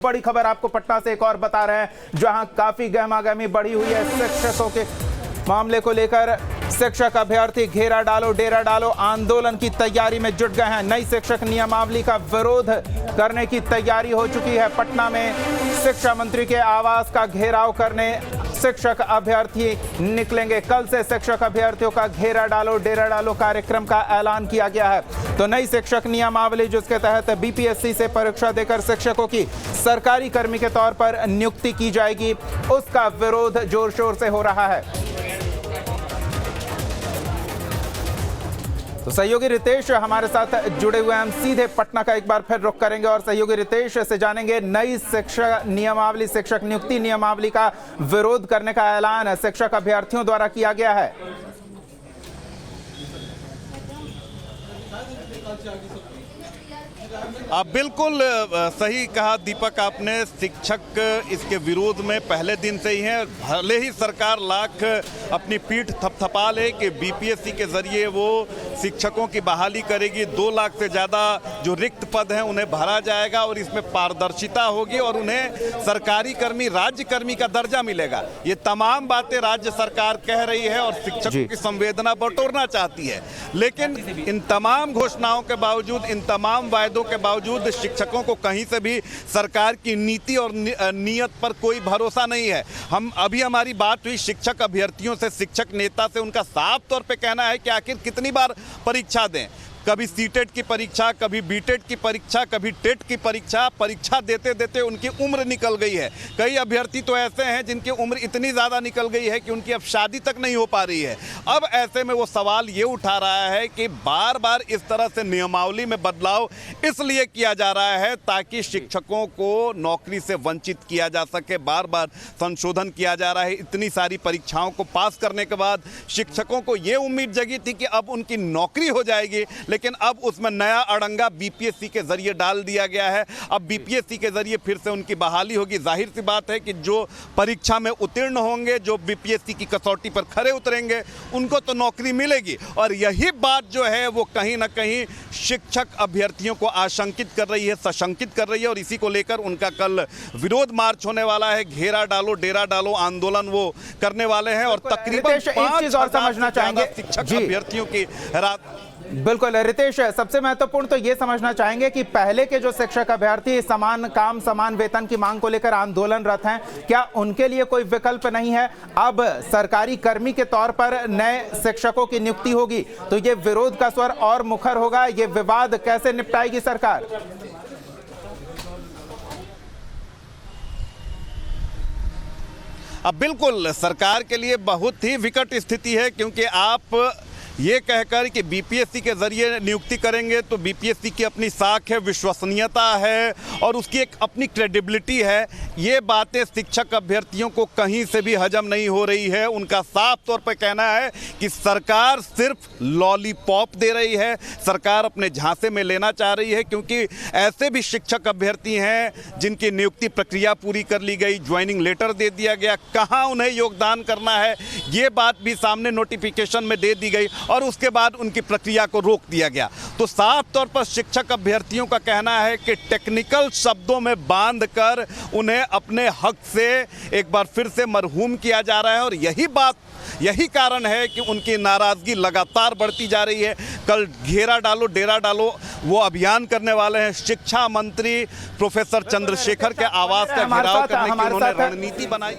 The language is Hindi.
बड़ी खबर आपको पटना से एक और बता रहे हैं, जहां काफी गहमागहमी बढ़ी हुई है शिक्षकों के मामले को लेकर। शिक्षक अभ्यर्थी घेरा डालो डेरा डालो आंदोलन की तैयारी में जुट गए हैं। नई शिक्षक नियमावली का विरोध करने की तैयारी हो चुकी है। पटना में शिक्षा मंत्री के आवास का घेराव करने शिक्षक अभ्यर्थी निकलेंगे। कल से शिक्षक अभ्यर्थियों का घेरा डालो डेरा डालो कार्यक्रम का ऐलान किया गया है। तो नई शिक्षक नियमावली, जिसके तहत बीपीएससी से परीक्षा देकर शिक्षकों की सरकारी कर्मी के तौर पर नियुक्ति की जाएगी, उसका विरोध जोर शोर से हो रहा है। तो सहयोगी रितेश हमारे साथ जुड़े हुए हैं। हम सीधे पटना का एक बार फिर रुख करेंगे और सहयोगी रितेश से जानेंगे, नई शिक्षक नियमावली, शिक्षक नियुक्ति नियमावली का विरोध करने का ऐलान शिक्षक अभ्यर्थियों द्वारा किया गया है। बिल्कुल सही कहा दीपक आपने। शिक्षक इसके विरोध में पहले दिन से ही हैं। भले ही सरकार लाख अपनी पीठ थपथपा ले कि बीपीएससी के जरिए वो शिक्षकों की बहाली करेगी, 2 लाख से ज़्यादा जो रिक्त पद हैं उन्हें भरा जाएगा और इसमें पारदर्शिता होगी और उन्हें सरकारी कर्मी, राज्य कर्मी का दर्जा मिलेगा। ये तमाम बातें राज्य सरकार कह रही है और शिक्षकों की संवेदना बटोरना चाहती है। लेकिन इन तमाम घोषणाओं के बावजूद, इन तमाम वायदों के बावजूद शिक्षकों को कहीं से भी सरकार की नीति और नीयत पर कोई भरोसा नहीं है। हमारी बात हुई शिक्षक अभ्यर्थियों से, शिक्षक नेता से। उनका साफ तौर पे कहना है कि आखिर कितनी बार परीक्षा दें। कभी सीटेट की परीक्षा, कभी बीटेट की परीक्षा, कभी टेट की परीक्षा देते देते उनकी उम्र निकल गई है। कई अभ्यर्थी तो ऐसे हैं जिनकी उम्र इतनी ज़्यादा निकल गई है कि उनकी अब शादी तक नहीं हो पा रही है। अब ऐसे में वो सवाल ये उठा रहा है कि बार बार इस तरह से नियमावली में बदलाव इसलिए किया जा रहा है ताकि शिक्षकों को नौकरी से वंचित किया जा सके। बार बार संशोधन किया जा रहा है। इतनी सारी परीक्षाओं को पास करने के बाद शिक्षकों को ये उम्मीद जगी थी कि अब उनकी नौकरी हो जाएगी, लेकिन अब उसमें नया अड़ंगा बीपीएससी के जरिए डाल दिया गया है। अब बीपीएससी के जरिए फिर से उनकी बहाली होगी। जाहिर सी बात है कि जो परीक्षा में उत्तीर्ण होंगे, जो बीपीएससी की कसौटी पर खरे उतरेंगे, उनको तो नौकरी मिलेगी। और यही बात जो है वो कहीं ना कहीं शिक्षक अभ्यर्थियों को आशंकित कर रही है, सशंकित कर रही है। और इसी को लेकर उनका कल विरोध मार्च होने वाला है। घेरा डालो डेरा डालो आंदोलन वो करने वाले हैं और तकरीबन 5,000 शिक्षक अभ्यर्थियों की रात। बिल्कुल रितेश, सबसे महत्वपूर्ण तो ये समझना चाहेंगे कि पहले के जो शिक्षक अभ्यर्थी समान काम समान वेतन की मांग को लेकर आंदोलनरत हैं, क्या उनके लिए कोई विकल्प नहीं है? अब सरकारी कर्मी के तौर पर नए शिक्षकों की नियुक्ति होगी तो ये विरोध का स्वर और मुखर होगा। ये विवाद कैसे निपटाएगी सरकार? अब बिल्कुल सरकार के लिए बहुत ही विकट स्थिति है, क्योंकि आप ये कहकर कि बीपीएससी के जरिए नियुक्ति करेंगे तो बीपीएससी की अपनी साख है, विश्वसनीयता है और उसकी एक अपनी क्रेडिबिलिटी है। ये बातें शिक्षक अभ्यर्थियों को कहीं से भी हजम नहीं हो रही है। उनका साफ तौर पर कहना है कि सरकार सिर्फ लॉलीपॉप दे रही है, सरकार अपने झांसे में लेना चाह रही है। क्योंकि ऐसे भी शिक्षक अभ्यर्थी हैं जिनकी नियुक्ति प्रक्रिया पूरी कर ली गई, ज्वाइनिंग लेटर दे दिया गया, कहाँ उन्हें योगदान करना है ये बात भी सामने नोटिफिकेशन में दे दी गई और उसके बाद उनकी प्रक्रिया को रोक दिया गया। तो साफ तौर पर शिक्षक अभ्यर्थियों का कहना है कि टेक्निकल शब्दों में बांधकर उन्हें अपने हक से एक बार फिर से मरहूम किया जा रहा है। और यही कारण है कि उनकी नाराजगी लगातार बढ़ती जा रही है। कल घेरा डालो डेरा डालो वो अभियान करने वाले हैं। शिक्षा मंत्री प्रोफेसर चंद्रशेखर के आवास का घेराव करने की उन्होंने रणनीति बनाई।